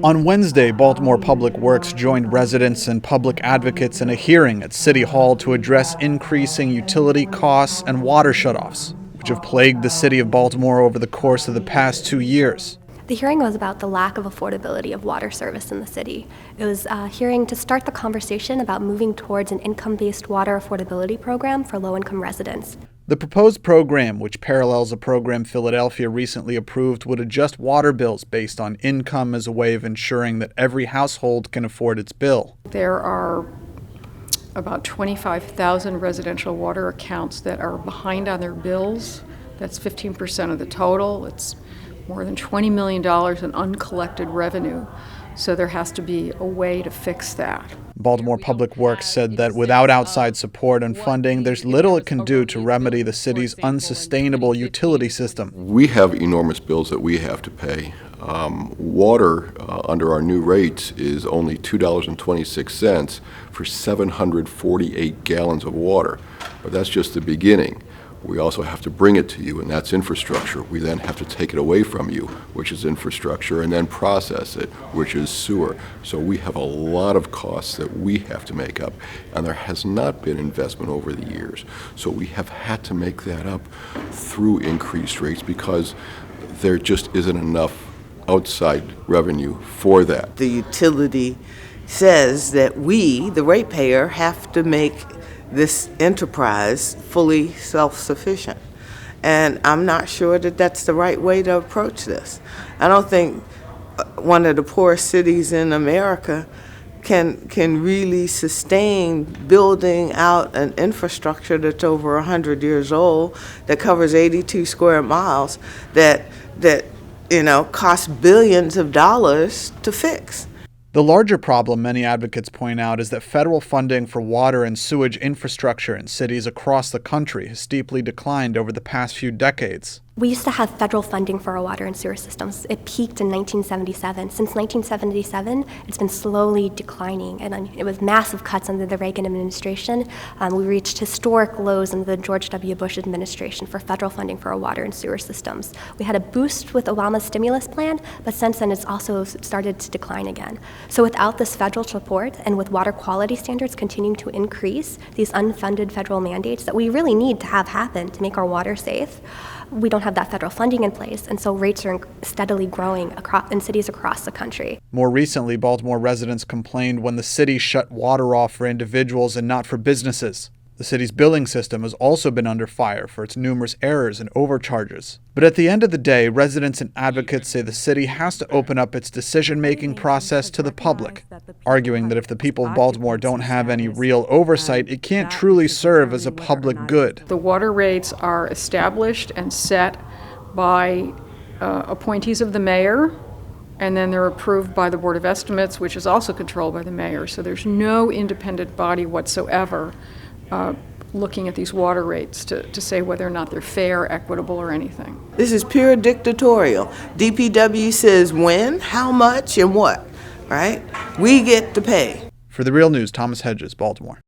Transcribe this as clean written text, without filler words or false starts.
On Wednesday, Baltimore Public Works joined residents and public advocates in a hearing at City Hall to address increasing utility costs and water shutoffs, which have plagued the city of Baltimore over the course of the past 2 years. The hearing was about the lack of affordability of water service in the city. It was a hearing to start the conversation about moving towards an income-based water affordability program for low-income residents. The proposed program, which parallels a program Philadelphia recently approved, would adjust water bills based on income as a way of ensuring that every household can afford its bill. There are about 25,000 residential water accounts that are behind on their bills. That's 15% of the total. It's more than $20 million in uncollected revenue. So there has to be a way to fix that. Baltimore Public Works said that without outside support and funding, there's little it can do to remedy the city's unsustainable utility system. We have enormous bills that we have to pay. Water under our new rates is only $2.26 for 748 gallons of water, but that's just the beginning. We also have to bring it to you, and that's infrastructure. We then have to take it away from you, which is infrastructure, and then process it, which is sewer. So we have a lot of costs that we have to make up, and there has not been investment over the years. So we have had to make that up through increased rates because there just isn't enough outside revenue for that. The utility says that we, the ratepayer, have to make this enterprise fully self-sufficient. And I'm not sure that that's the right way to approach this. I don't think one of the poorest cities in America can really sustain building out an infrastructure that's over 100 years old, that covers 82 square miles, that costs billions of dollars to fix. The larger problem, many advocates point out, is that federal funding for water and sewage infrastructure in cities across the country has steeply declined over the past few decades. We used to have federal funding for our water and sewer systems. It peaked in 1977. Since 1977, it's been slowly declining, and it was massive cuts under the Reagan administration. We reached historic lows under the George W. Bush administration for federal funding for our water and sewer systems. We had a boost with Obama's stimulus plan, but since then it's also started to decline again. So without this federal support, and with water quality standards continuing to increase, these unfunded federal mandates that we really need to have happen to make our water safe, we don't have that federal funding in place, and so rates are steadily growing in cities across the country. More recently, Baltimore residents complained when the city shut water off for individuals and not for businesses. The city's billing system has also been under fire for its numerous errors and overcharges. But at the end of the day, residents and advocates say the city has to open up its decision-making process to the public, arguing that if the people of Baltimore don't have any real oversight, it can't truly serve as a public good. The water rates are established and set by appointees of the mayor, and then they're approved by the Board of Estimates, which is also controlled by the mayor. So there's no independent body whatsoever looking at these water rates to say whether or not they're fair, equitable, or anything. This is pure dictatorial. DPW says when, how much, and what, right? We get to pay. For The Real News, Thomas Hedges, Baltimore.